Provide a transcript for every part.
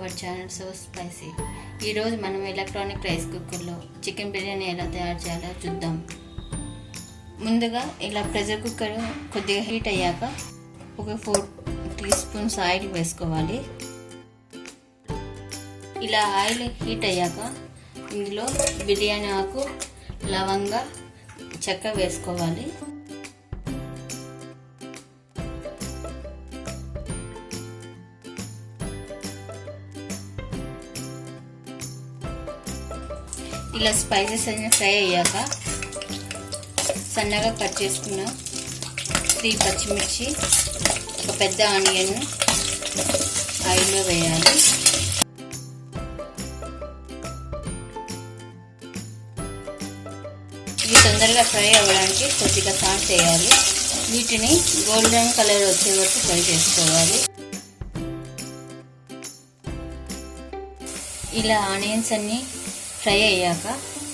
Our channel so spicy. ఈరోజు మనం electronic rice కుక్కర్లో చికెన్ బిర్యానీ ఎలా తయారు చేయాలో చూద్దాం. ముందుగా ఇలా ప్రెషర్ కుక్కర్ కొద్దిగా హీట్ అయ్యాక ఒక 4 టీ స్పూన్స్ ఆయిల్ వేసుకోవాలి. ఇలా ఆయిల్ హీట్ అయ్యాక ఇందులో బిర్యానీ ఆకు, లవంగా, చెక్క వేసుకోవాలి. ఇలా స్పైసెస్ అన్ని ఫ్రై అయ్యాక సన్నగా కట్ చేసుకున్న 3 పచ్చిమిర్చి, ఒక పెద్ద ఆనియన్ ఆయిల్లో వేయాలి. ఇవి తొందరగా ఫ్రై అవ్వడానికి కొద్దిగా సాల్ట్ వేయాలి. వీటిని గోల్డెన్ కలర్ వచ్చే వరకు ఫ్రై చేసుకోవాలి. ఇలా ఆనియన్స్ అన్ని ఫ్రై అయ్యాక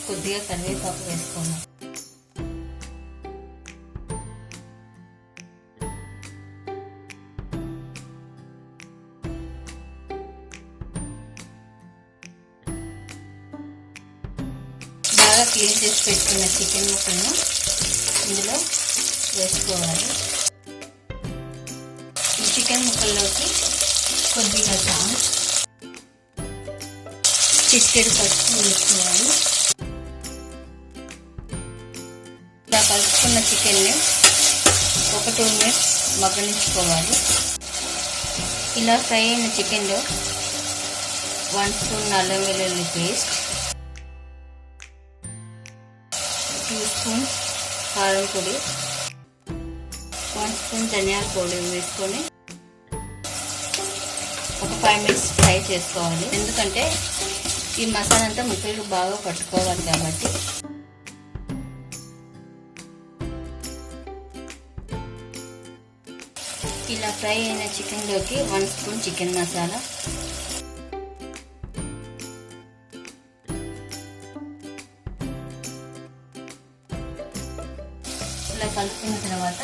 కొద్దిగా కరివేపాకు వేసుకోవాలి. బాగా క్లీన్ చేసి పెట్టుకున్న చికెన్ ముక్కలను ఇందులో వేసుకోవాలి. ఈ చికెన్ ముక్కల్లోకి కొద్దిగా సాల్ట్, చిటికెడు పసుపు వేసుకోవాలి. ఇలా కలుపుకున్న చికెన్ని ఒక 2 మినిట్స్ మగ్గనించుకోవాలి. ఇలా ఫ్రై అయిన చికెన్లో 1 స్పూన్ అల్లం వెల్లుల్లి పేస్ట్, 2 స్పూన్స్ కారం పొడి, 1 స్పూన్ ధనియాల పొడి వేసుకొని ఒక 5 మినిట్స్ ఫ్రై చేసుకోవాలి. ఎందుకంటే ఈ మసాలా అంతా ముక్కలకు బాగా పట్టుకోవాలి కాబట్టి. ఇలా ఫ్రై అయిన చికెన్లోకి 1 స్పూన్ చికెన్ మసాలా, ఇలా కలుపుకున్న తర్వాత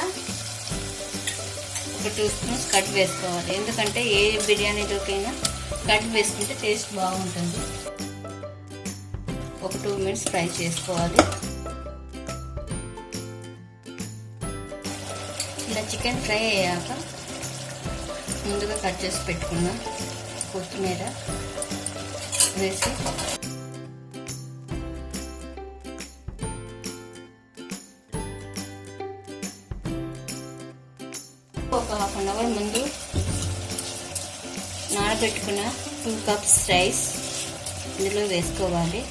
ఒక 2 స్పూన్స్ కట్ వేసుకోవాలి. ఎందుకంటే ఏ బిర్యానీలోకైనా కట్ వేసుకుంటే టేస్ట్ బాగుంటుంది. ఒక 2 మినిట్స్ ఫ్రై చేసుకోవాలి. ఇలా చికెన్ ఫ్రై అయ్యాక ముందుగా కట్ చేసి పెట్టుకున్న కొత్తిమీర వేసి ఒక హాఫ్ అన్ అవర్ ముందు నానబెట్టుకున్న 2 కప్స్ రైస్ ఇందులో వేసుకోవాలి.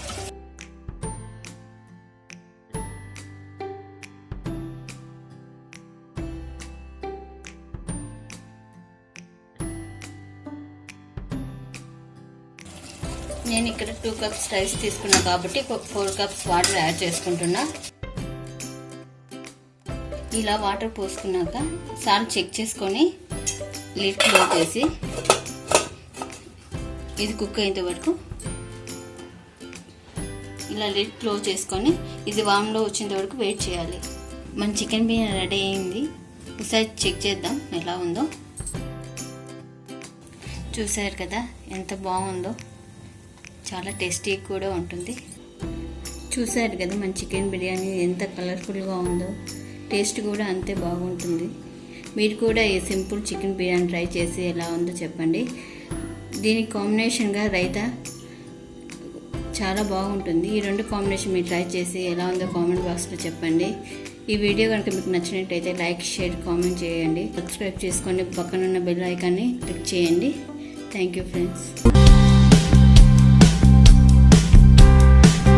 నేను ఇక్కడ 2 కప్స్ రైస్ తీసుకున్నా కాబట్టి 4 కప్స్ వాటర్ యాడ్ చేసుకుంటున్నా. ఇలా వాటర్ పోసుకున్నాక సాల్ట్ చెక్ చేసుకొని లిడ్ క్లోజ్ చేసి ఇది కుక్ అయ్యేంత వరకు ఇలా లిడ్ క్లోజ్ చేసుకొని ఇది వామ్లో వచ్చేంత వరకు వెయిట్ చేయాలి. మన చికెన్ బిర్యానీ రెడీ అయింది. ఒకసారి చెక్ చేద్దాం ఎలా ఉందో. చూసారు కదా ఎంత బాగుందో, చాలా టేస్టీ కూడా ఉంటుంది. చూసారు కదా మన చికెన్ బిర్యానీ ఎంత కలర్ఫుల్గా ఉందో, టేస్ట్ కూడా అంతే బాగుంటుంది. మీరు కూడా ఈ సింపుల్ చికెన్ బిర్యానీ ట్రై చేసి ఎలా ఉందో చెప్పండి. దీనికి కాంబినేషన్గా రైతా చాలా బాగుంటుంది. ఈ 2 కాంబినేషన్ మీరు ట్రై చేసి ఎలా ఉందో కామెంట్ బాక్స్లో చెప్పండి. ఈ వీడియో కనుక మీకు నచ్చినట్టయితే లైక్, షేర్, కామెంట్ చేయండి. సబ్స్క్రైబ్ చేసుకోండి. పక్కనున్న బెల్ ఐకాన్ని క్లిక్ చేయండి. Thank you friends.